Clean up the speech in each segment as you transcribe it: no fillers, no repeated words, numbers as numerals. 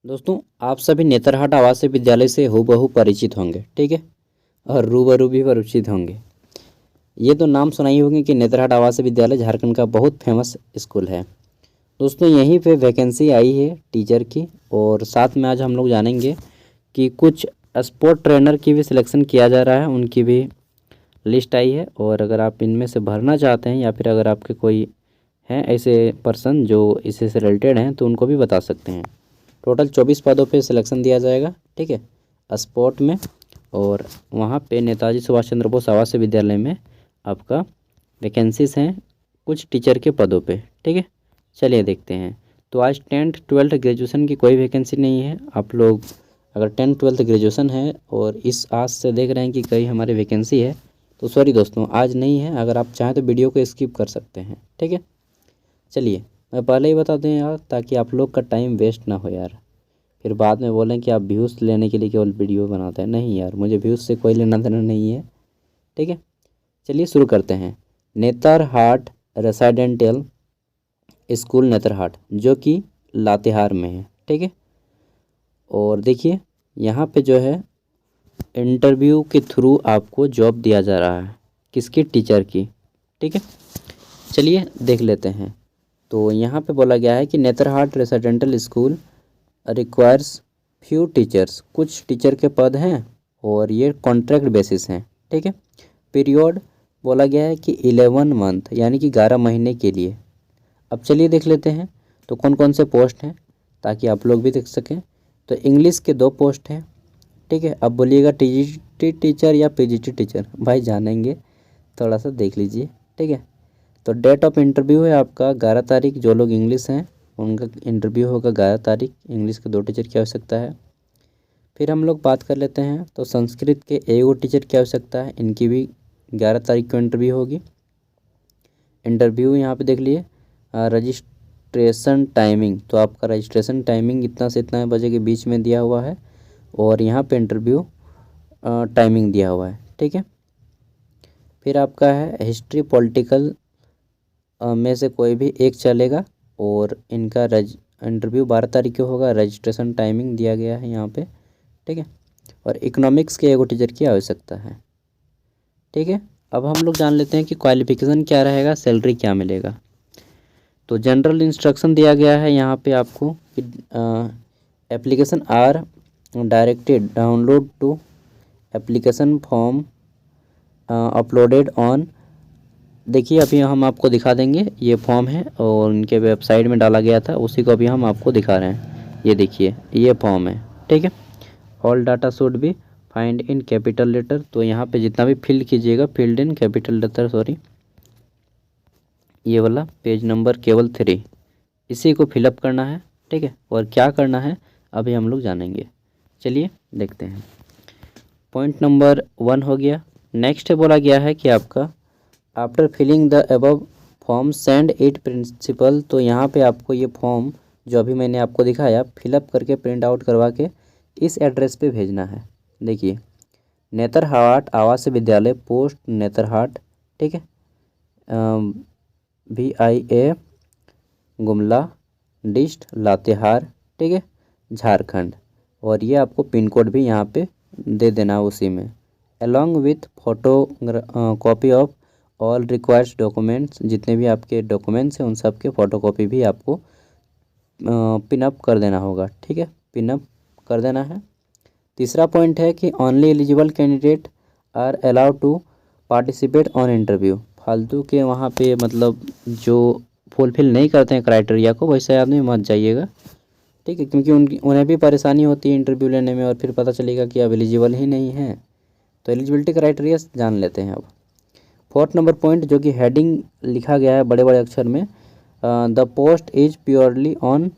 दोस्तों, आप सभी नेतरहाट आवासीय विद्यालय से हूबहू परिचित होंगे, ठीक है। और रूबरू भी परिचित होंगे। ये तो नाम सुना ही होंगे कि नेतरहाट आवासीय विद्यालय झारखंड का बहुत फेमस स्कूल है। दोस्तों, यहीं पे वैकेंसी आई है टीचर की, और साथ में आज हम लोग जानेंगे कि कुछ स्पोर्ट ट्रेनर की भी सिलेक्शन किया जा रहा है, उनकी भी लिस्ट आई है। और अगर आप इनमें से भरना चाहते हैं या फिर अगर आपके कोई हैं ऐसे पर्सन जो इससे से रिलेटेड हैं तो उनको भी बता सकते हैं। टोटल 24 पदों पे सिलेक्शन दिया जाएगा, ठीक है, स्पोर्ट में। और वहाँ पे नेताजी सुभाष चंद्र बोस आवासीय विद्यालय में आपका वैकेंसीज हैं कुछ टीचर के पदों पे, ठीक है। चलिए देखते हैं। तो आज 10th 12th ग्रेजुएशन की कोई वैकेंसी नहीं है। आप लोग अगर 10th 12th ग्रेजुएशन है और इस आस से देख रहे हैं कि कहीं हमारी वैकेंसी है, तो सॉरी दोस्तों, आज नहीं है। अगर आप चाहें तो वीडियो को स्किप कर सकते हैं, ठीक है। चलिए मैं पहले ही बता दूं यार, ताकि आप लोग का टाइम वेस्ट ना हो यार। फिर बाद में बोलें कि आप व्यूज़ लेने के लिए केवल वीडियो बनाते हैं। नहीं यार, मुझे व्यूज़ से कोई लेना देना नहीं है, ठीक है। चलिए शुरू करते हैं। नेतरहाट रेसिडेंटल स्कूल नेतरहाट, जो कि लातेहार में है, ठीक है। और देखिए यहाँ पे जो है इंटरव्यू के थ्रू आपको जॉब दिया जा रहा है, किसकी, टीचर की, ठीक है। चलिए देख लेते हैं। तो यहाँ पे बोला गया है कि Netarhat residential school requires few teachers, कुछ टीचर के पद हैं और ये कॉन्ट्रैक्ट बेसिस हैं, ठीक है। पीरियड बोला गया है कि 11 मंथ यानी कि 11 महीने के लिए। अब चलिए देख लेते हैं तो कौन कौन से पोस्ट हैं, ताकि आप लोग भी देख सकें। तो इंग्लिश के 2 पोस्ट हैं, ठीक है। अब बोलिएगा टीजीटी टीचर या पीजीटी टीचर, भाई जानेंगे, थोड़ा सा देख लीजिए, ठीक है। तो डेट ऑफ इंटरव्यू है आपका 11 तारीख। जो लोग इंग्लिश हैं उनका इंटरव्यू होगा 11 तारीख। इंग्लिश के 2 टीचर की आवश्यकता है। फिर हम लोग बात कर लेते हैं तो संस्कृत के एगो टीचर की आवश्यकता है, इनकी भी 11 तारीख को इंटरव्यू होगी। इंटरव्यू यहाँ पे देख लिए। रजिस्ट्रेशन टाइमिंग, तो आपका रजिस्ट्रेशन टाइमिंग इतना से इतना बजे के बीच में दिया हुआ है, और यहाँ पे इंटरव्यू टाइमिंग दिया हुआ है, ठीक है। फिर आपका है हिस्ट्री पॉलिटिकल में से कोई भी एक चलेगा, और इनका इंटरव्यू 12 तारीख को होगा। रजिस्ट्रेशन टाइमिंग दिया गया है यहाँ पे, ठीक है। और इकोनॉमिक्स के एगो टीचर की आवश्यकता है, ठीक है। अब हम लोग जान लेते हैं कि क्वालिफिकेशन क्या रहेगा, सैलरी क्या मिलेगा। तो जनरल इंस्ट्रक्शन दिया गया है यहाँ पे आपको कि application are directed download to application form uploaded on. देखिए अभी हम आपको दिखा देंगे, ये फॉर्म है और उनके वेबसाइट में डाला गया था, उसी को अभी हम आपको दिखा रहे हैं। ये देखिए ये फॉर्म है, ठीक है। All data should be find in capital letter. तो यहाँ पे जितना भी फिल कीजिएगा, field in capital letter, sorry, ये वाला पेज नंबर केवल 3, इसी को फिलअप करना है, ठीक है। और क्या करना है अभी हम लोग जानेंगे। चलिए देखते हैं। पॉइंट नंबर 1 हो गया। नेक्स्ट बोला गया है कि आपका after filling the above form send it principal. तो यहाँ पे आपको ये फॉर्म जो अभी मैंने आपको दिखाया फिलअप करके प्रिंट आउट करवा के इस एड्रेस पे भेजना है। देखिए नेतरहाट आवासीय विद्यालय, पोस्ट नेतरहाट, ठीक है, VIA गुमला, डिस्ट लातेहार, ठीक है, झारखंड। और ये आपको पिन कोड भी यहाँ पे दे देना उसी में, along with photo copy of all required documents. जितने भी आपके डॉक्यूमेंट्स हैं उन सब के फ़ोटोकॉपी भी आपको पिनअप कर देना होगा, ठीक है, पिनअप कर देना है। तीसरा पॉइंट है कि only eligible candidate are allowed to participate on interview. फालतू के वहाँ पे मतलब जो फुलफिल नहीं करते हैं क्राइटेरिया को, वैसे आदमी मत जाइएगा, ठीक है, क्योंकि उन्हें भी परेशानी होती है इंटरव्यू लेने में, और फिर पता चलेगा कि अब एलिजिबल ही नहीं है। तो एलिजिबिलिटी क्राइटेरिया जान लेते हैं अब। 4th नंबर पॉइंट, जो कि हेडिंग लिखा गया है बड़े बड़े अक्षर में, the post is purely on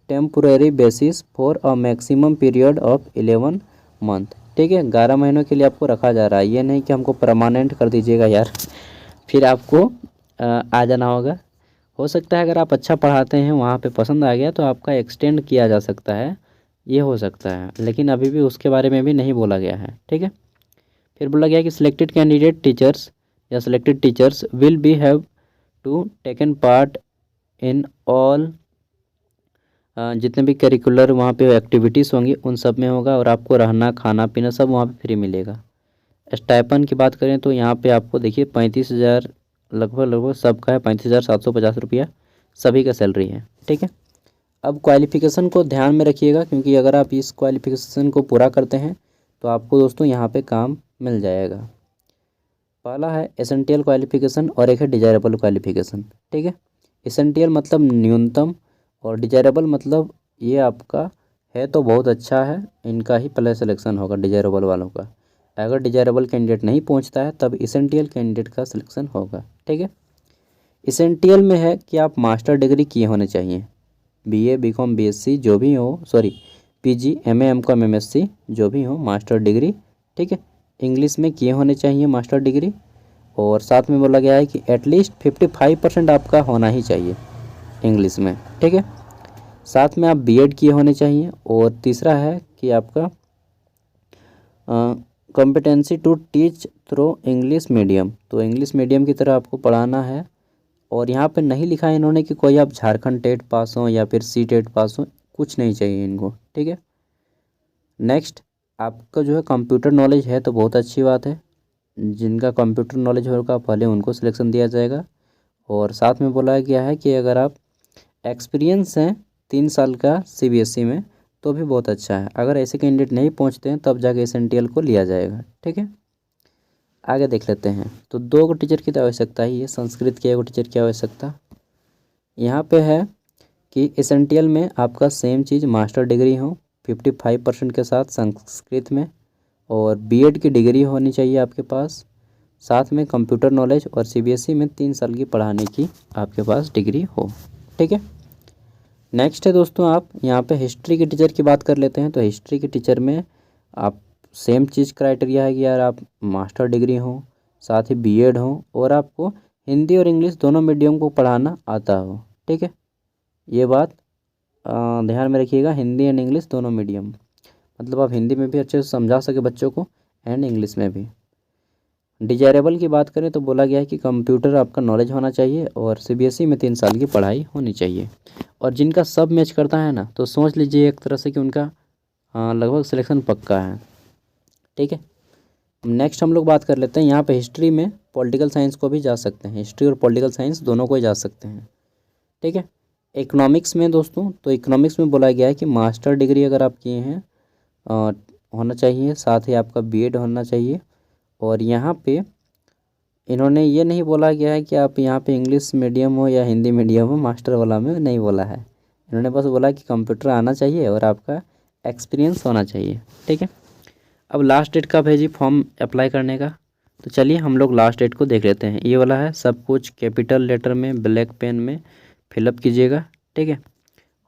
temporary basis for a maximum period of 11 month, ठीक है। 11 महीनों के लिए आपको रखा जा रहा है। ये नहीं कि हमको परमानेंट कर दीजिएगा यार, फिर आपको आ जाना होगा। हो सकता है अगर आप अच्छा पढ़ाते हैं, वहाँ पे पसंद आ गया तो आपका एक्सटेंड किया जा सकता है, ये हो सकता है, लेकिन अभी भी उसके बारे में भी नहीं बोला गया है, ठीक है। फिर बोला गया कि सिलेक्टेड कैंडिडेट टीचर्स या selected teachers will be have to taken part in all जितने भी करिकुलर वहाँ पे एक्टिविटीज़ होंगी उन सब में होगा, और आपको रहना खाना पीना सब वहाँ पे फ्री मिलेगा। स्टाइपन की बात करें तो यहाँ पे आपको देखिए 35,000 लगभग सबका है, 35,750 रुपया सभी का सैलरी है, ठीक है। अब क्वालिफ़िकेशन को ध्यान में रखिएगा, क्योंकि अगर आप इस क्वालिफ़िकेशन को पूरा करते हैं तो आपको दोस्तों यहाँ पे काम मिल जाएगा। पहला है एसेंशियल क्वालिफ़िकेशन और एक है डिजायरेबल क्वालिफ़िकेशन, ठीक है। एसेंशियल मतलब न्यूनतम और डिजायरेबल मतलब ये आपका है तो बहुत अच्छा है, इनका ही पहले सिलेक्शन होगा डिजायरेबल वालों का। अगर डिजायरेबल कैंडिडेट नहीं पहुंचता है तब एसेंशियल कैंडिडेट का सिलेक्शन होगा, ठीक है। एसेंशियल में है कि आप मास्टर डिग्री किए होने चाहिए, बीए बीकॉम बीएससी जो भी हो, sorry PG MA MCom MSc जो भी हो, मास्टर डिग्री, ठीक है, इंग्लिश में किए होने चाहिए मास्टर डिग्री। और साथ में बोला गया है कि एटलीस्ट 55% आपका होना ही चाहिए इंग्लिश में, ठीक है। साथ में आप बीएड किए होने चाहिए। और तीसरा है कि आपका competency to teach through English medium, तो इंग्लिश मीडियम की तरह आपको पढ़ाना है। और यहाँ पे नहीं लिखा है इन्होंने कि कोई आप झारखंड टेट पास हो या फिर सी टेट पास हो, कुछ नहीं चाहिए इनको, ठीक है। नेक्स्ट, आपका जो है कंप्यूटर नॉलेज है तो बहुत अच्छी बात है, जिनका कंप्यूटर नॉलेज होगा पहले उनको सिलेक्शन दिया जाएगा। और साथ में बोला गया है कि अगर आप एक्सपीरियंस हैं 3 साल का सीबीएसई में तो भी बहुत अच्छा है। अगर ऐसे कैंडिडेट नहीं पहुंचते हैं तब जाके एसएनटीएल को लिया जाएगा, ठीक है। आगे देख लेते हैं। तो 2 टीचर की तो आवश्यकता ही है, संस्कृत के 1 टीचर की आवश्यकता। यहाँ पे है कि एसएनटीएल में आपका सेम चीज़ मास्टर डिग्री हो 55% के साथ संस्कृत में, और बीएड की डिग्री होनी चाहिए आपके पास, साथ में कंप्यूटर नॉलेज और सीबीएसई में 3 साल की पढ़ाने की आपके पास डिग्री हो, ठीक है। नेक्स्ट है दोस्तों, आप यहाँ पे हिस्ट्री के टीचर की बात कर लेते हैं। तो हिस्ट्री के टीचर में आप सेम चीज़ क्राइटेरिया है कि यार आप मास्टर डिग्री हो, साथ ही बीएड हो, और आपको हिंदी और इंग्लिश दोनों मीडियम को पढ़ाना आता हो, ठीक है। ये बात ध्यान में रखिएगा, हिंदी एंड इंग्लिश दोनों मीडियम, मतलब आप हिंदी में भी अच्छे से समझा सके बच्चों को एंड इंग्लिश में भी। डिजायरेबल की बात करें तो बोला गया है कि कंप्यूटर आपका नॉलेज होना चाहिए और सीबीएसई में 3 साल की पढ़ाई होनी चाहिए। और जिनका सब मैच करता है ना, तो समझ लीजिए एक तरह से कि उनका लगभग सिलेक्शन पक्का है, ठीक है। नेक्स्ट हम लोग बात कर लेते हैं, यहाँ पे हिस्ट्री में पॉलिटिकल साइंस को भी जा सकते हैं, हिस्ट्री और पॉलिटिकल साइंस दोनों को ही जा सकते हैं, ठीक है। इकोनॉमिक्स में दोस्तों, तो इकोनॉमिक्स में बोला गया है कि मास्टर डिग्री अगर आप किए हैं होना चाहिए, साथ ही आपका बीएड होना चाहिए। और यहाँ पे इन्होंने ये नहीं बोला गया है कि आप यहाँ पे इंग्लिश मीडियम हो या हिंदी मीडियम हो, मास्टर वाला में नहीं बोला है। इन्होंने बस बोला कि कंप्यूटर आना चाहिए और आपका एक्सपीरियंस होना चाहिए, ठीक है। अब लास्ट डेट कब है जी फॉर्म अप्लाई करने का, तो चलिए हम लोग लास्ट डेट को देख लेते हैं। ये वाला है, सब कुछ कैपिटल लेटर में ब्लैक पेन में फिलअप कीजिएगा, ठीक है।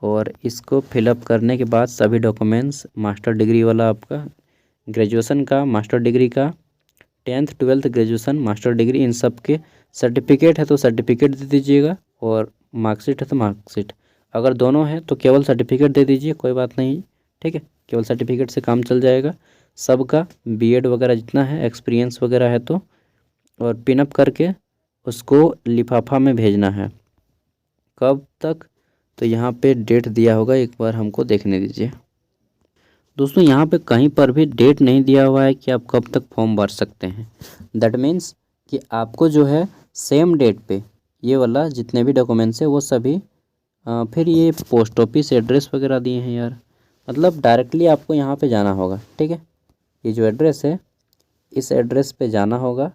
और इसको फिलअप करने के बाद सभी डॉक्यूमेंट्स, मास्टर डिग्री वाला आपका, ग्रेजुएशन का, मास्टर डिग्री का, 10th 12th graduation master degree, इन सब के सर्टिफिकेट है तो सर्टिफिकेट दे दीजिएगा, और मार्कशीट है तो मार्कशीट। अगर दोनों है तो केवल सर्टिफिकेट दे दीजिए, कोई बात नहीं, ठीक है। केवल सर्टिफिकेट से काम चल जाएगा सबका। बीएड वगैरह जितना है, एक्सपीरियंस वगैरह है तो, और पिनअप करके उसको लिफाफा में भेजना है। कब तक, तो यहाँ पे डेट दिया होगा, एक बार हमको देखने दीजिए दोस्तों। यहाँ पे कहीं पर भी डेट नहीं दिया हुआ है कि आप कब तक फॉर्म भर सकते हैं। दैट मीन्स कि आपको जो है सेम डेट पे ये वाला जितने भी डॉक्यूमेंट्स है वो सभी फिर ये पोस्ट ऑफिस एड्रेस वगैरह दिए हैं यार, मतलब डायरेक्टली आपको यहाँ पे जाना होगा, ठीक है। ये जो एड्रेस है इस एड्रेस पे जाना होगा,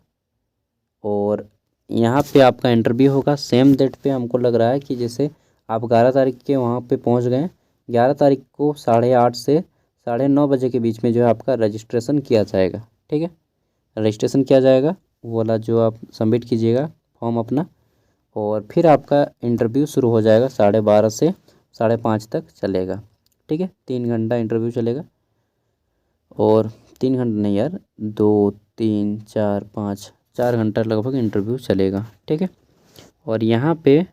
और यहाँ पे आपका इंटरव्यू होगा सेम डेट पे। हमको लग रहा है कि जैसे आप 11 तारीख के वहाँ पे पहुँच गए, 11 तारीख को 8:30 से 9:30 बजे के बीच में जो है आपका रजिस्ट्रेशन किया जाएगा, ठीक है। रजिस्ट्रेशन किया जाएगा, वो वाला जो आप सबमिट कीजिएगा फॉर्म अपना, और फिर आपका इंटरव्यू शुरू हो जाएगा 12:30 से 5:30 तक चलेगा, ठीक है। 3 घंटा इंटरव्यू चलेगा, और 3 घंटा नहीं यार, 2 3 4 5 4 घंटा लगभग इंटरव्यू चलेगा, ठीक है। और यहाँ पे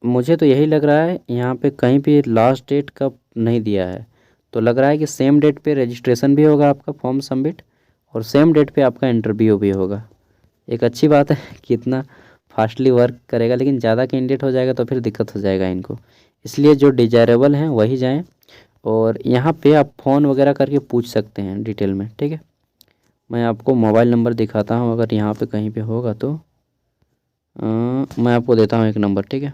मुझे तो यही लग रहा है, यहाँ पे कहीं भी लास्ट डेट का नहीं दिया है, तो लग रहा है कि सेम डेट पे रजिस्ट्रेशन भी होगा आपका फॉर्म सबमिट, और सेम डेट पे आपका इंटरव्यू भी होगा। एक अच्छी बात है कि इतना फास्टली वर्क करेगा, लेकिन ज़्यादा कैंडिडेट हो जाएगा तो फिर दिक्कत हो जाएगा इनको, इसलिए जो डिजायरेबल हैं वही जाएं। और यहाँ पे आप फ़ोन वगैरह करके पूछ सकते हैं डिटेल में, ठीक है। मैं आपको मोबाइल नंबर दिखाता हूँ, अगर यहाँ पे कहीं पे होगा तो मैं आपको देता हूँ एक नंबर, ठीक है।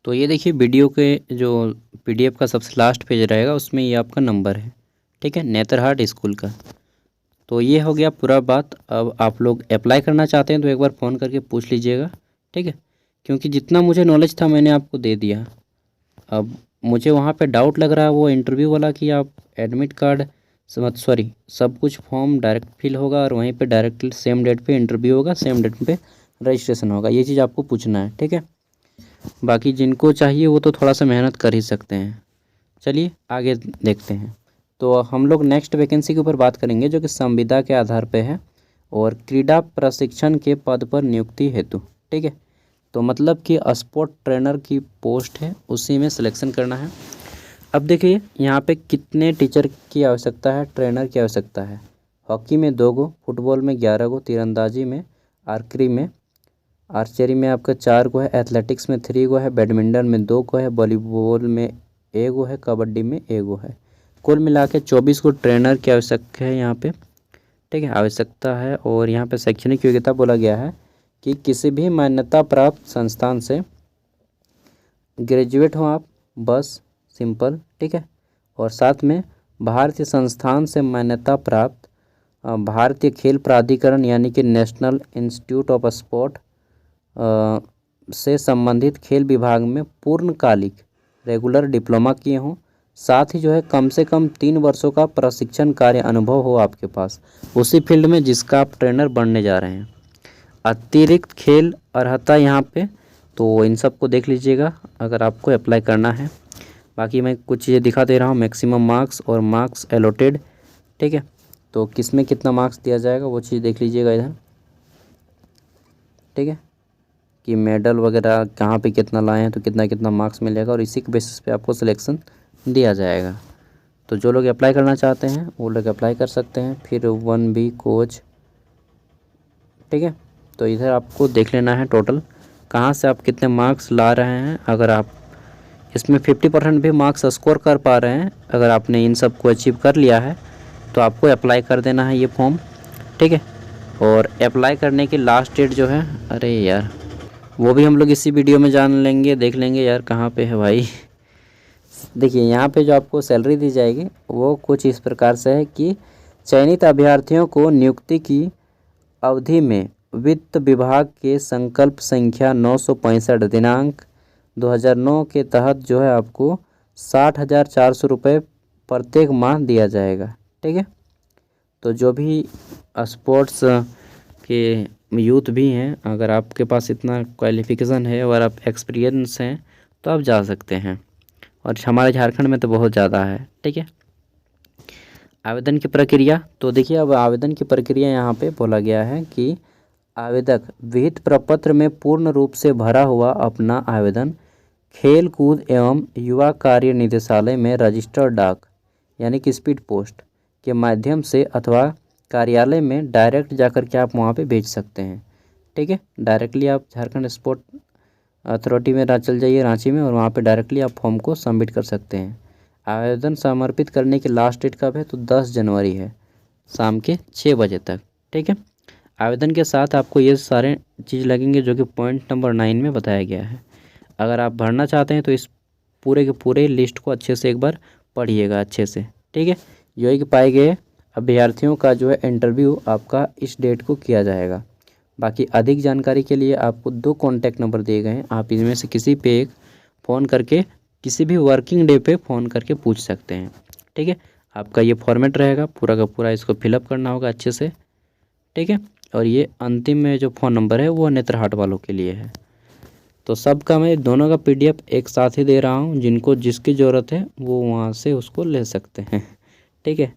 तो ये देखिए वीडियो के जो पीडीएफ का सबसे लास्ट पेज रहेगा उसमें ये आपका नंबर है, ठीक है, नेतरहाट स्कूल का। तो ये हो गया पूरा बात। अब आप लोग अप्लाई करना चाहते हैं तो एक बार फ़ोन करके पूछ लीजिएगा, ठीक है, क्योंकि जितना मुझे नॉलेज था मैंने आपको दे दिया। अब मुझे वहाँ पे डाउट लग रहा है वो इंटरव्यू वाला कि आप एडमिट कार्ड सॉरी सब कुछ फॉर्म डायरेक्ट फिल होगा और वहीं पे डायरेक्ट सेम डेट पे इंटरव्यू होगा, सेम डेट पे रजिस्ट्रेशन होगा, ये चीज़ आपको पूछना है, ठीक है। बाकी जिनको चाहिए वो तो थोड़ा सा मेहनत कर ही सकते हैं। चलिए आगे देखते हैं। तो हम लोग नेक्स्ट वैकेंसी के ऊपर बात करेंगे जो कि संविदा के आधार पे है और क्रीड़ा प्रशिक्षण के पद पर नियुक्ति हेतु, ठीक है। तो मतलब कि स्पोर्ट ट्रेनर की पोस्ट है, उसी में सिलेक्शन करना है। अब देखिए यहाँ पे कितने टीचर की आवश्यकता है, ट्रेनर की आवश्यकता है। हॉकी में 2 गो, फुटबॉल में 11 गो, तीरंदाजी में, आर्चरी में आपका 4 गो है, एथलेटिक्स में 3 गो है, बैडमिंटन में 2 गो है, वॉलीबॉल में 1 गो है, कबड्डी में 1 गो है। कुल मिला के 24 को ट्रेनर की आवश्यकता है यहाँ पे, ठीक है, आवश्यकता है। और यहाँ पे शैक्षणिक योग्यता बोला गया है कि किसी भी मान्यता प्राप्त संस्थान से ग्रेजुएट हो आप, बस सिंपल, ठीक है। और साथ में भारतीय संस्थान से मान्यता प्राप्त भारतीय खेल प्राधिकरण यानी कि नेशनल इंस्टीट्यूट ऑफ स्पोर्ट से संबंधित खेल विभाग में पूर्णकालिक रेगुलर डिप्लोमा किए हों। साथ ही जो है कम से कम 3 वर्षों का प्रशिक्षण कार्य अनुभव हो आपके पास उसी फील्ड में जिसका आप ट्रेनर बनने जा रहे हैं। अतिरिक्त खेल अर्हता यहाँ पे, तो इन सब को देख लीजिएगा अगर आपको अप्लाई करना है। बाकी मैं कुछ चीज़ें दिखा दे रहा हूँ, मैक्सिमम मार्क्स और मार्क्स एलोटेड, ठीक है। तो किस में कितना मार्क्स दिया जाएगा वो चीज़ देख लीजिएगा इधर, ठीक है, कि मेडल वगैरह कहाँ पे कितना लाए हैं तो कितना कितना मार्क्स मिलेगा और इसी के बेसिस पे आपको सिलेक्शन दिया जाएगा। तो जो लोग अप्लाई करना चाहते हैं वो लोग अप्लाई कर सकते हैं। फिर 1B कोच, ठीक है। तो इधर आपको देख लेना है टोटल कहाँ से आप कितने मार्क्स ला रहे हैं। अगर आप इसमें 50% भी मार्क्स स्कोर कर पा रहे हैं, अगर आपने इन सब को अचीव कर लिया है तो आपको अप्लाई कर देना है ये फॉर्म, ठीक है। और अप्लाई करने की लास्ट डेट जो है, अरे यार वो भी हम लोग इसी वीडियो में जान लेंगे, देख लेंगे यार कहाँ पे है भाई। देखिए यहाँ पे जो आपको सैलरी दी जाएगी वो कुछ इस प्रकार से है कि चयनित अभ्यर्थियों को नियुक्ति की अवधि में वित्त विभाग के संकल्प संख्या 965 दिनांक 2009 के तहत जो है आपको 60,400 रुपये प्रत्येक माह दिया जाएगा, ठीक है। तो जो भी स्पोर्ट्स के यूथ भी हैं, अगर आपके पास इतना क्वालिफिकेशन है और आप एक्सपीरियंस हैं तो आप जा सकते हैं, और हमारे झारखंड में तो बहुत ज़्यादा है, ठीक है। आवेदन की प्रक्रिया, तो देखिए अब आवेदन की प्रक्रिया यहाँ पे बोला गया है कि आवेदक विहित प्रपत्र में पूर्ण रूप से भरा हुआ अपना आवेदन खेल कूद एवं युवा कार्य निदेशालय में रजिस्टर्ड डाक यानी कि स्पीड पोस्ट के माध्यम से अथवा कार्यालय में डायरेक्ट जाकर के आप वहाँ पे भेज सकते हैं, ठीक है। डायरेक्टली आप झारखंड स्पोर्ट अथॉरिटी में चल जाइए रांची में और वहाँ पे डायरेक्टली आप फॉर्म को सबमिट कर सकते हैं। आवेदन समर्पित करने की लास्ट डेट कब है तो 10 जनवरी है, शाम के 6 बजे तक, ठीक है। आवेदन के साथ आपको ये सारे चीज़ लगेंगे जो कि पॉइंट नंबर 9 में बताया गया है। अगर आप भरना चाहते हैं तो इस पूरे के पूरे लिस्ट को अच्छे से एक बार पढ़िएगा अच्छे से, ठीक है। जो है कि पाए गए अभ्यर्थियों का जो है इंटरव्यू आपका इस डेट को किया जाएगा। बाकी अधिक जानकारी के लिए आपको 2 कॉन्टैक्ट नंबर दिए गए हैं, आप इनमें से किसी पे एक फ़ोन करके किसी भी वर्किंग डे पे फ़ोन करके पूछ सकते हैं, ठीक है। आपका ये फॉर्मेट रहेगा पूरा का पूरा, इसको फिलअप करना होगा अच्छे से, ठीक है। और ये अंतिम में जो फ़ोन नंबर है वो नेत्रहाट वालों के लिए है। तो सबका मैं दोनों का PDF एक साथ ही दे रहा हूँ, जिनको जिसकी ज़रूरत है वो वहाँ से उसको ले सकते हैं, ठीक है।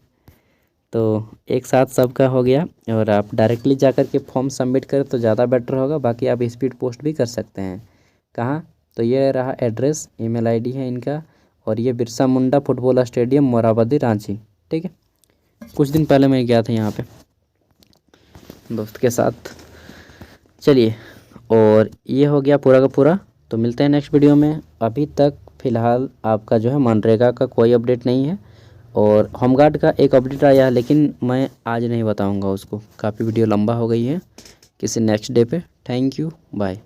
तो एक साथ सबका हो गया और आप डायरेक्टली जाकर के फॉर्म सबमिट करें तो ज़्यादा बेटर होगा। बाकी आप स्पीड पोस्ट भी कर सकते हैं। कहाँ, तो ये रहा एड्रेस, email ID है इनका, और ये बिरसा मुंडा फुटबॉल स्टेडियम मोराबादी रांची, ठीक है। कुछ दिन पहले मैं गया था यहाँ पे दोस्त के साथ। चलिए, और ये हो गया पूरा का पूरा तो मिलते हैं नेक्स्ट वीडियो में। अभी तक फ़िलहाल आपका जो है मनरेगा का कोई अपडेट नहीं है, और होमगार्ड का एक अपडेट आया है, लेकिन मैं आज नहीं बताऊंगा उसको, काफ़ी वीडियो लंबा हो गई है, किसी नेक्स्ट डे पे। Thank you, bye.